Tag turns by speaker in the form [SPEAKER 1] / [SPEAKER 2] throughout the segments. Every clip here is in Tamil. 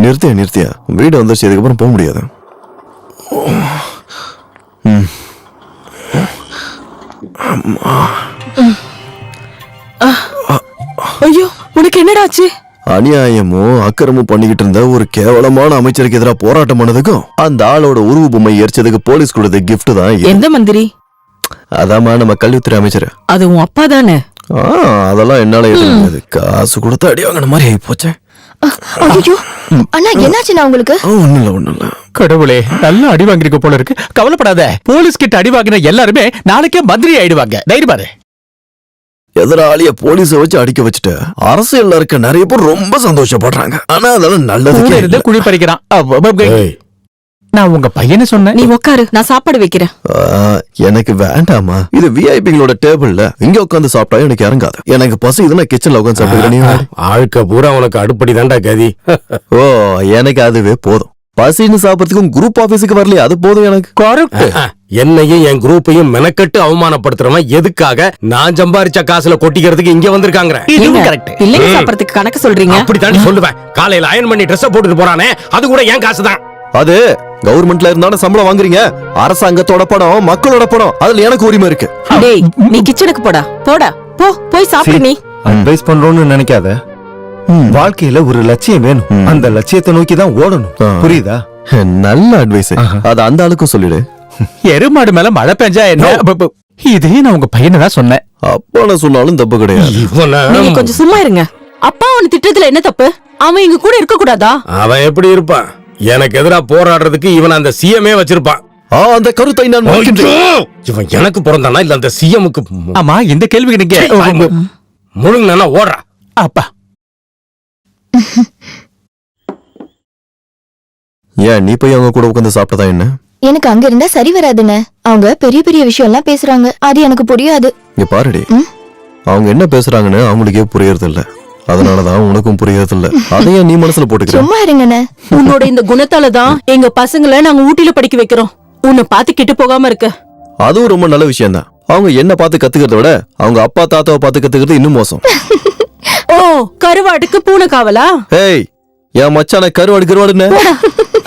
[SPEAKER 1] நிறுத்தியா வீடு வந்துருச்சு, இதுக்கப்புறம் போக முடியாது.
[SPEAKER 2] ஐயோ, உனக்கு என்னடாச்சு?
[SPEAKER 1] அநியாயமும் அக்கிரமும் பண்ணிக்கிட்டு இருந்த ஒரு கேவலமான அமைச்சருக்கு எதிராக போராட்டம் பண்ணதுக்கும் அந்த ஆளோட உருவ பொம்மை எரிச்சதுக்கு போலீஸ் கொடுத்த கிஃப்ட் தான் இது.
[SPEAKER 2] எந்த மந்திரி?
[SPEAKER 1] அதாம்மா நம்ம கல்வித்துறை அமைச்சர்.
[SPEAKER 2] அது உன் அப்பா தானே?
[SPEAKER 1] அதெல்லாம் என்னால எழுத காசு கொடுத்து அடி வாங்கின மாதிரி ஆகி போச்சு.
[SPEAKER 3] ஐயோ அண்ணா, என்னாச்சுண்ணா உங்களுக்கு?
[SPEAKER 1] ஒண்ணும் இல்ல.
[SPEAKER 4] கடவுளே, நல்லா அடி வாங்கிருக்க போல இருக்கு. கவலைப்படாத, போலீஸ் கிட்ட அடி வாங்கின எல்லாருமே நாளைக்கே மந்திரி ஆயிடுவாங்க. தைரியம் பாரு.
[SPEAKER 1] எதிராளிய போலீஸ வச்சு அடிக்க வச்சுட்டு அரசியல்ல இருக்க நிறைய பேர் ரொம்ப சந்தோஷப்படுறாங்க. ஆனா அதெல்லாம் நல்லது.
[SPEAKER 4] குழி பறிக்கிறான். நான் உங்க பையனை சொன்னேன்.
[SPEAKER 2] நீ உட்காரு, நான் சாப்பாடு வைக்கிறேன்.
[SPEAKER 1] எனக்கு வேண்டாமா, இது விஐபிங்களோட டேபிள்ல இங்க உட்காந்து சாப்பிட்டா எனக்கு இறங்காது. எனக்கு பசி இதுனா கிச்சன்ல உட்காந்து சாப்பிடுறேன்.
[SPEAKER 5] ஆழ்க்க பூரா உனக்கு அடுப்படி தான்டா கதி.
[SPEAKER 1] ஓ, எனக்கு அதுவே போதும். பசின்னு சாப்பிடறதுக்கும் குரூப் ஆபீஸுக்கு வரலையே, அது போதும் எனக்கு.
[SPEAKER 5] கரெக்ட். என்னையும் என் குரூப்பையும் மெனக்கட்டு அவமானப்படுத்துறவன் எதுக்காக நான் சம்பாரிச்ச காசுல கொட்டிக்கிறதுக்கு இங்க வந்திருக்காங்க.
[SPEAKER 2] பிள்ளைங்க சாப்பிடறதுக்கு கணக்கு சொல்றீங்க?
[SPEAKER 5] அப்படித்தான் சொல்லுவேன். காலையில அயன் பண்ணி ட்ரெஸ் போட்டுட்டு போறானே, அது கூட என் காசு தான்.
[SPEAKER 1] அது கவர்மெண்ட்ல இருந்தாலும் சம்பளம் வாங்குறீங்க. அரசாங்கத்தோட பணம், மக்களோட பணம், அதுல எனக்கு உரிமை இருக்கு.
[SPEAKER 2] டேய், நீ கிச்சனுக்கு போடா. போய் சாப்பிடு. நீ
[SPEAKER 6] அட்வைஸ் பண்றோம்னு நினைக்காத. வாழ்க்கையில ஒரு லட்சியம் வேணும். அந்த லட்சியத்தை நோக்கி தான் ஓடணும். புரியுதா?
[SPEAKER 1] நல்ல அட்வைஸ். அது அந்த ஆளுக்கும் சொல்லிடு.
[SPEAKER 4] எருமாடு மேல மழை பெஞ்சா என்ன? இதே நான் உங்க பையனை தான் சொன்னேன்.
[SPEAKER 1] அப்பா நான் சொன்னாலும் தப்பு கிடையாது.
[SPEAKER 2] நீங்க கொஞ்சம் சும்மா இருங்க. அப்பா அவன் திட்டத்துல என்ன தப்பு? அவன் இங்க கூட இருக்க கூடாதா?
[SPEAKER 5] அவன் எப்படி இருப்பான்? எனக்கு எதிரா போராடுறதுக்கு இவன் அந்த சிஎம்ஏ வச்சிருப்பான்.
[SPEAKER 1] அந்த கருத்தை நான் மறுக்கின்றேன்.
[SPEAKER 5] இவன் எனக்கு பிறந்தானா இல்ல அந்த சிஎம்க்கு?
[SPEAKER 4] ஆமா, இந்த கேள்விக்கு நீங்க
[SPEAKER 5] முழுங்க ஓடுறா.
[SPEAKER 4] அப்பா,
[SPEAKER 1] ஏன் நீ போய் அவங்க கூட உட்காந்து சாப்பிட்டதா என்ன?
[SPEAKER 3] எனக்கு அங்க இருந்தா சரி வராதுன்னு. அவங்க பெரிய பெரிய விஷயம் எல்லாம் பேசுறாங்க, அது எனக்கு புரியாது.
[SPEAKER 1] இங்க பாருடி, அவங்க என்ன பேசுறாங்கன்னு அவங்களுக்கே புரியறது இல்ல. அதனாலதான் உனக்கும் புரியறது இல்ல. அதையே நீ மனசுல போட்டுக்க.
[SPEAKER 3] சும்மா இருங்கண்ணே.
[SPEAKER 2] உன்னோட இந்த குணத்தாலதான் எங்க பசங்களை நாங்க ஊட்டில படிக்க வைக்கிறோம். உன்னை பார்த்து கிட்டு போகாம இருக்க.
[SPEAKER 1] அதுவும் ரொம்ப நல்ல விஷயம் தான். அவங்க என்ன பார்த்து கத்துக்கிறத விட அவங்க அப்பா தாத்தாவை பார்த்து கத்துக்கிறது இன்னும் மோசம்.
[SPEAKER 2] ஓ, கருவாடுக்கு பூனை காவலா?
[SPEAKER 1] ஏய், என் மச்சான கருவாடுன்னு.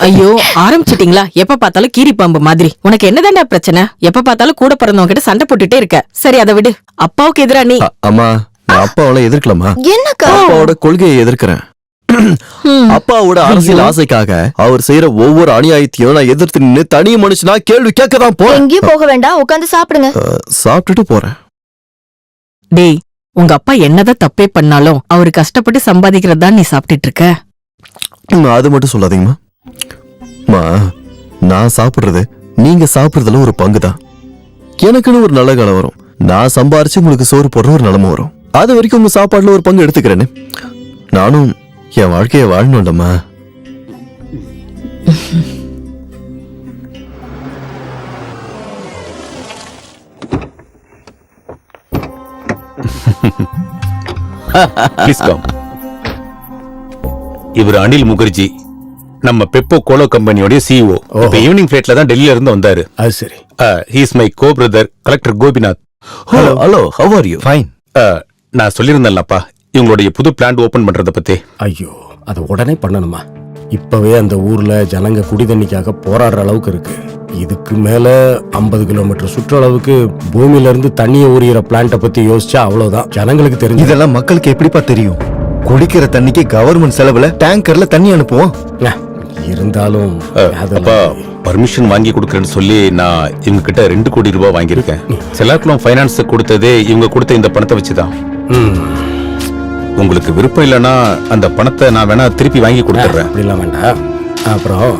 [SPEAKER 2] ஐயோ, ஆரம்பிச்சிட்டீங்களா? எப்ப பார்த்தாலும் கீரி பாம்பு மாதிரி. உனக்கு என்னதான்டா பிரச்சனை? எப்ப பார்த்தாலும் கூட பிறந்தவங்க கிட்ட சண்டை போட்டுட்டே இருக்க. சரி, அதை விடு. அப்பாவுக்கு எதிரா நீ?
[SPEAKER 1] அம்மா, நான் அப்பாவோட எதிர்க்கலாமா?
[SPEAKER 3] என்னக்கா?
[SPEAKER 1] அப்பாவோட கொள்கையை எதிர்க்கிறேன். அப்பாவோட அரசியல் ஆசைக்காக அவர் செய்யற ஒவ்வொரு அநியாயத்தையும் நான் எதிர்த்து நின்று தனி மனுஷனா கேள்வி கேட்கதான் போறேன்.
[SPEAKER 3] எங்கேயும் போக வேண்டாம், உட்காந்து சாப்பிடுங்க.
[SPEAKER 1] சாப்பிட்டுட்டு போறேன்.
[SPEAKER 2] டேய், உங்க அப்பா என்னதான் தப்பே பண்ணாலும் அவரு கஷ்டப்பட்டு சம்பாதிக்கிறதா நீ சாப்பிட்டுட்டு இருக்க.
[SPEAKER 1] அது மட்டும் சொல்லாதீங்கம்மா. நான் சாப்பிடுறது நீங்க சாப்பிடுறதுல ஒரு பங்குதான். எனக்குன்னு ஒரு நல்ல காலம் வரும். நான் சம்பாரிச்சு உங்களுக்கு சோறு போடுற ஒரு நிலைமை வரும். அது வரைக்கும் உங்க சாப்பாடுல ஒரு பங்கு எடுத்துக்கிறேன்னு. நானும் என் வாழ்க்கைய வாழணும்டம்மா.
[SPEAKER 7] இவர் அனில் முகர்ஜி, நம்ம பெப்போ கோலோ கம்பெனியோட சிஇஓ. இப்ப ஈவினிங் ஃபிளைட்ல தான் டெல்லியில இருந்து வந்தாரு.
[SPEAKER 5] அது சரி.
[SPEAKER 7] He is my co brother collector Gopinath.
[SPEAKER 1] Hello, how are you?
[SPEAKER 6] Fine.
[SPEAKER 7] நான் சொல்லியிருந்தேன்லப்பா இவங்களுடைய புது பிளான்ட் ஓபன் பண்றத பத்தி.
[SPEAKER 5] ஐயோ, அது உடனே பண்ணணுமா? இப்பவே அந்த ஊர்ல ஜனங்க குடி தண்ணிக்காக போராடுற அளவுக்கு இருக்கு. இதுக்கு மேல 50 கிலோமீட்டர் சுற்றளவுக்கு பூமியில இருந்து தண்ணியை ஊறிற பிளான்ட பத்தி யோசிச்சா அவ்வளவுதான். ஜனங்களுக்கு தெரிஞ்சு.
[SPEAKER 6] இதெல்லாம் மக்களுக்கு எப்படிப்பா தெரியும்? குடிக்கிற தண்ணிக்கு கவர்மெண்ட் செலவுல டேங்கர்ல தண்ணி அனுப்புவோம்.
[SPEAKER 5] இருந்தாலும்
[SPEAKER 7] பர்மிஷன் வாங்கி கொடுக்கறேன்னு சொல்லி நான் இவங்க கிட்ட 2 கோடி ரூபாய் வாங்கியிருக்கேன். செலாக்குளம் பைனான்ஸ் கொடுத்ததே இவங்க கொடுத்த இந்த பணத்தை வச்சுதான். உங்களுக்கு விருப்பம் இல்லைன்னா அந்த பணத்தை நான் வேணா திருப்பி வாங்கி கொடுத்துறேன்.
[SPEAKER 5] அப்படிலாம் வேண்டாம். அப்புறம்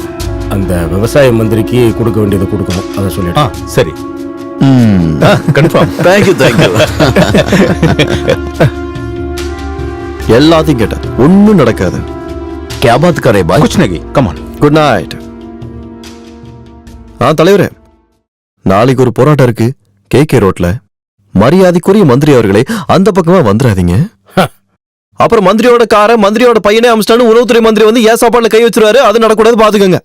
[SPEAKER 5] அந்த விவசாய மந்திரிக்கு கொடுக்க வேண்டியதை கொடுக்கணும், அதை சொல்லிட்டு.
[SPEAKER 7] சரி, கன்ஃபார்ம்.
[SPEAKER 1] தேங்க்யூ. எல்லாத்தையும் கேட்டேன், ஒன்னும் நடக்காது. क्या बात करे भाई?
[SPEAKER 7] कुछ नहीं, come on.
[SPEAKER 1] Good night. தலைவரே, நாளைக்கு ஒரு போராட்டம் இருக்கு கேகே ரோட்ல. மரியாதைக்குரிய மந்திரி அவர்களே, அந்த பக்கமா வந்துடாதீங்க. அப்புறம் மந்திரியோட கார மந்திரியோட பையனே அமிச்சிட்டான்னு உணவுத்துறை மந்திரி வந்து ஏன் சாப்பாடுல கை வச்சிருவாரு. அது நடக்கூடாது, பாத்துக்கோங்க.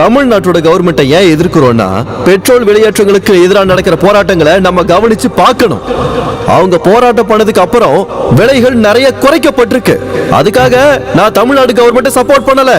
[SPEAKER 1] தமிழ்நாட்டோட கவர்மெண்ட்டை ஏன் எதிர்க்கிறோம்னா பெட்ரோல் விலையேற்றங்களுக்கு எதிராக நடக்கிற போராட்டங்களை நம்ம கவனிச்சு பார்க்கணும். அவங்க போராட்டம் பண்ணதுக்கு அப்புறம் விலைகள் நிறைய குறைக்கப்பட்டிருக்கு. அதுக்காக நான் தமிழ்நாடு கவர்மெண்ட்டை சப்போர்ட் பண்ணல.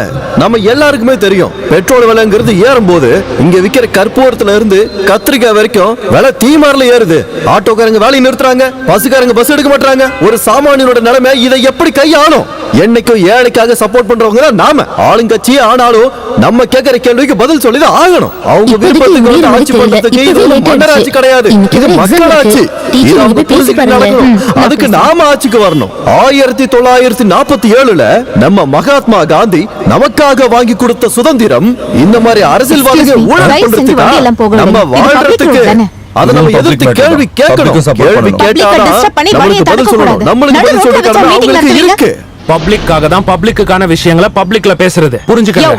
[SPEAKER 1] நம்ம எல்லாருக்குமே தெரியும் பெட்ரோல் விலைங்கிறது ஏறும்போது இங்க விக்கிற கற்பூரத்துல இருந்து கத்திரிக்காய் வரைக்கும் விலை தீமாரில ஏறுது. ஆட்டோக்காரங்க வேலையை நிறுத்துறாங்க, பஸ்காரங்க பஸ் எடுக்க மாட்டாங்க. ஒரு சாமானியனோட நிலைமை இதை எப்படி கையாளும்? என்னைக்கும் ஏழைக்காக சப்போர்ட் பண்றவங்க தான் நாம ஆளுங்கட்சி. ஆனாலும் நம்ம கேட்கிற கேள்விக்கு பதில் சொல்லிதான் ஆகணும். அவங்க விருப்பத்துக்கு வந்து ஆட்சி பண்றதுக்கு இது ஒரு மன்னராட்சி கிடையாது, இது மக்களாட்சி. இது அவங்க புரிஞ்சுக்கிட்டு நடக்கணும். அதுக்கு நாம ஆட்சிக்கு வரணும். 1947ல நம்ம மகாத்மா காந்தி நமக்காக வாங்கி கொடுத்த சுதந்திரம் இந்த மாதிரி அரசியல்வாதிகள் ஊழல் பண்றதுக்கா? நம்ம வாழ்றதுக்கு அதை நம்ம எதிர்த்து கேள்வி கேட்கணும். கேள்வி கேட்டாதான் நம்மளுக்கு பதில் சொல்லணும். நம்மளுக்கு பதில் சொல்றதுக்கான அவங்களுக்கு இருக்கு.
[SPEAKER 8] பப்ளிக்காக தான் பப்ளிக்குக்கான விஷயங்களை பப்ளிக்ல பேசுறது, புரிஞ்சுக்கங்க.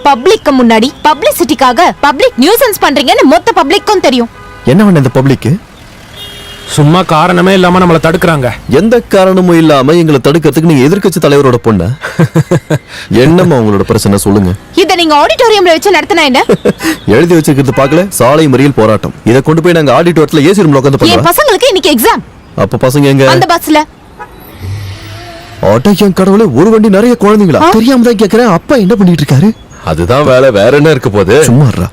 [SPEAKER 3] பப்ளிக்கு முன்னாடி பப்ளிசிட்டிக்காக பப்ளிக் நியூசன்ஸ் பண்றீங்கன்னு மொத்த பப்ளிக்கும் தெரியும்.
[SPEAKER 1] என்ன பண்ண இந்த பப்ளிக்?
[SPEAKER 8] சும்மா காரணமே இல்லாம நம்மள தடுக்கறாங்க.
[SPEAKER 1] எந்த காரணமும் இல்லாம எங்களை தடுக்கிறதுக்கு நீங்க எதிர்க்கட்சி தலைவரோட பொண்ண என்னமா உங்களோட பிரச்சனை சொல்லுங்க.
[SPEAKER 3] இத நீங்க ஆடிட்டோரியம்ல வச்சு நடத்தினா என்ன?
[SPEAKER 1] எழுதி வச்சிருக்கிறது பார்க்கல, சாலை மறியல் போராட்டம். இத கொண்டு போய் நாங்க ஆடிட்டோரியத்துல ஏசி ரூம்ல உட்கார்ந்து
[SPEAKER 3] என்
[SPEAKER 1] பண்ணோம்.
[SPEAKER 3] பசங்களுக்கு இன்னைக்கு எக்ஸாம்.
[SPEAKER 1] அப்ப பசங்க எங்க?
[SPEAKER 3] அந்த பஸ்ல.
[SPEAKER 1] ஆட்டோக்கியம் கடவுளே, ஒரு வண்டி நிறைய குழந்தைங்களா? தெரியாம தான் கேக்குறேன். அப்பா என்ன பண்ணிட்டு இருக்காரு?
[SPEAKER 9] அதுதான் வேலை, வேற என்ன இருக்க போகுது?
[SPEAKER 1] சும்மாறா.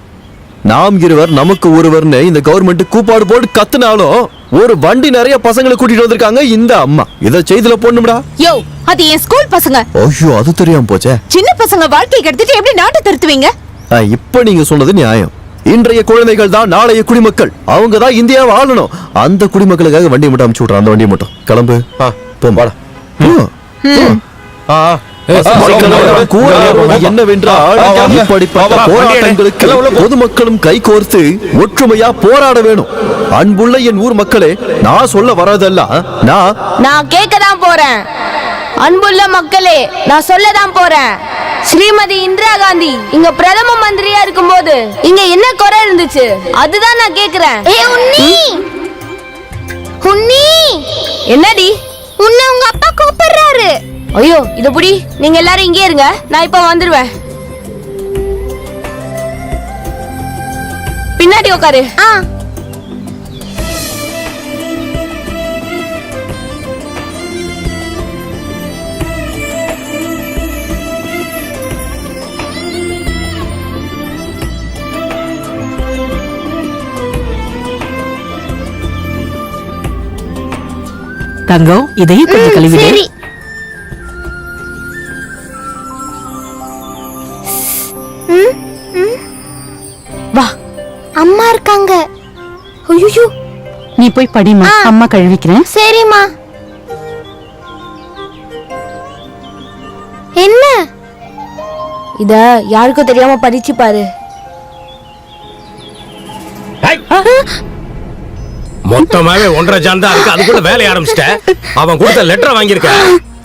[SPEAKER 1] நாம் இருவர் நமக்கு ஒருவர்னு இந்த கவர்மெண்ட் கூப்பாடு போட்டு கத்துனாலும் ஒரு வண்டி நிறைய பசங்களை கூட்டிட்டு வந்திருக்காங்க இந்த அம்மா. இத செய்தில போடணும்டா.
[SPEAKER 3] யோ, அது என் ஸ்கூல் பசங்க.
[SPEAKER 1] ஐயோ, அது தெரியாம போச்சே.
[SPEAKER 3] சின்ன பசங்க வாழ்க்கை கெடுத்துட்டு எப்படி நாட்டை திருத்துவீங்க?
[SPEAKER 1] இப்ப நீங்க சொன்னது நியாயம். இன்றைய குழந்தைகள் தான் நாளைய குடிமக்கள். அவங்க தான் இந்தியாவை ஆளணும். அந்த குடிமக்களுக்காக வண்டி மட்டும் அனுப்பிச்சு விடுறேன். அந்த வண்டியை மட்டும் கிளம்பு. போம்பாடா. என்னவென்றால் இப்படிப்பட்ட போராட்டங்களுக்கு பொதுமக்களும் கைகோர்த்து ஒற்றுமையா போராட வேணும். அன்புள்ள என் ஊர் மக்களே, நான் சொல்ல வரதெல்லாம்
[SPEAKER 10] நான் கேட்கதான் போறேன். அன்புள்ள மக்களே, நான் சொல்லதான் போறேன். ஸ்ரீமதி இந்திரா காந்தி இங்க பிரதம மந்திரியா இருக்கும்போது இங்க என்ன குறை இருந்துச்சு அதுதான் நான் கேக்குறேன். என்னடி? உன்னை உங்க அப்பா கூப்பிடுறாரு. ஐயோ, இது புடி. நீங்க எல்லாரும் இங்கே இருங்க, நான் இப்ப வந்துருவேன். பின்னாடி உட்காரு.
[SPEAKER 2] தங்கம், இதையும் கொஞ்சம் கழுவிடு.
[SPEAKER 3] வா, அம்மா இருக்காங்க. ஐயோ,
[SPEAKER 10] நீ போய் படிமா, அம்மா கழுவிக்கிறேன்.
[SPEAKER 3] சரிம்மா. என்ன?
[SPEAKER 10] இத யாருக்கும் தெரியாம படிச்சு பாரு.
[SPEAKER 5] மொத்தமாவே 1.5 ஜான் இருக்கு. அதுக்குள்ள வேலைய ஆரம்பிச்சிட்ட. அவன் கொடுத்த லெட்டர் வாங்கியிருக்க.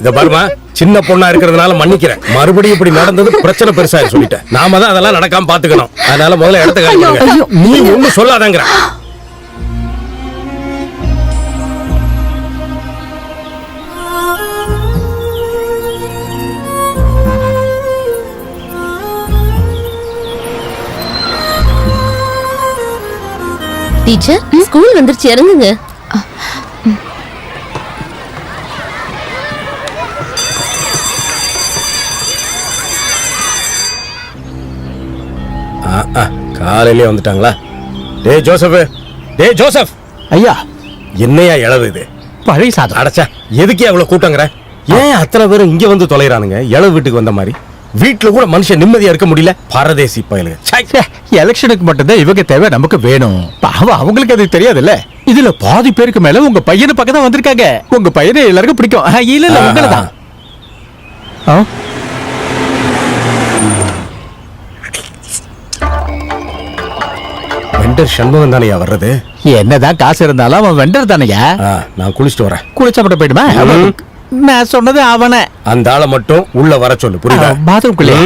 [SPEAKER 5] இத பாருமா, சின்ன பொண்ணா இருக்கிறதுனால மன்னிக்கிறேன். மறுபடியும் இப்படி நடந்தது பிரச்சனை பெருசா சொல்லிட்டேன். நாம தான் அதெல்லாம் நடக்காம பாத்துக்கணும். அதனால முதல்ல இடத்த காலி பண்ணுங்க. நீ ஒண்ணு சொல்லாதங்கற.
[SPEAKER 10] டீச்சர், ஸ்கூல் வந்துருச்சு, இறங்குங்க.
[SPEAKER 5] காலையிலே வந்துட்டாங்களா? டேய் ஜோசப், டேய் ஜோசப்.
[SPEAKER 4] ஐயா,
[SPEAKER 5] என்னையா இளவு இது?
[SPEAKER 4] பழைய சாதம்.
[SPEAKER 5] அடச்சா, எதுக்கே அவ்வளவு கூட்டங்கற? ஏன் அத்தனை பேரும் இங்க வந்து தொலைறானுங்க? இளவு வீட்டுக்கு வந்த மாதிரி. வீட்டுல கூட மனுஷன் நிம்மதியா இருக்க முடியல. பரதேசி பயலுங்க.
[SPEAKER 4] எலெக்ஷனுக்கு மட்டும்தான் இவங்க தேவை, நமக்கு வேணும். பாவம், அவங்களுக்கு அது தெரியாதுல்ல. இதுல பாதி பேருக்கு மேல உங்க பையனை பக்கம் தான் வந்திருக்காங்க. உங்க பையனை எல்லாருக்கும் பிடிக்கும். இல்ல இல்ல, உங்களதான்.
[SPEAKER 5] வெண்டர் சண்முகம் தானையா வர்றது?
[SPEAKER 4] என்னதான் காசு இருந்தாலும் அவன் வெண்டர் தானையா?
[SPEAKER 5] நான் குளிச்சுட்டு வரேன்.
[SPEAKER 4] குளிச்சா மட்டும் போயிடுமா? நான் சொன்னது அவனை.
[SPEAKER 5] அந்த ஆளை மட்டும் உள்ள வர சொல்லு, புரியுதா?
[SPEAKER 4] பாத்ரூம்குள்ளே.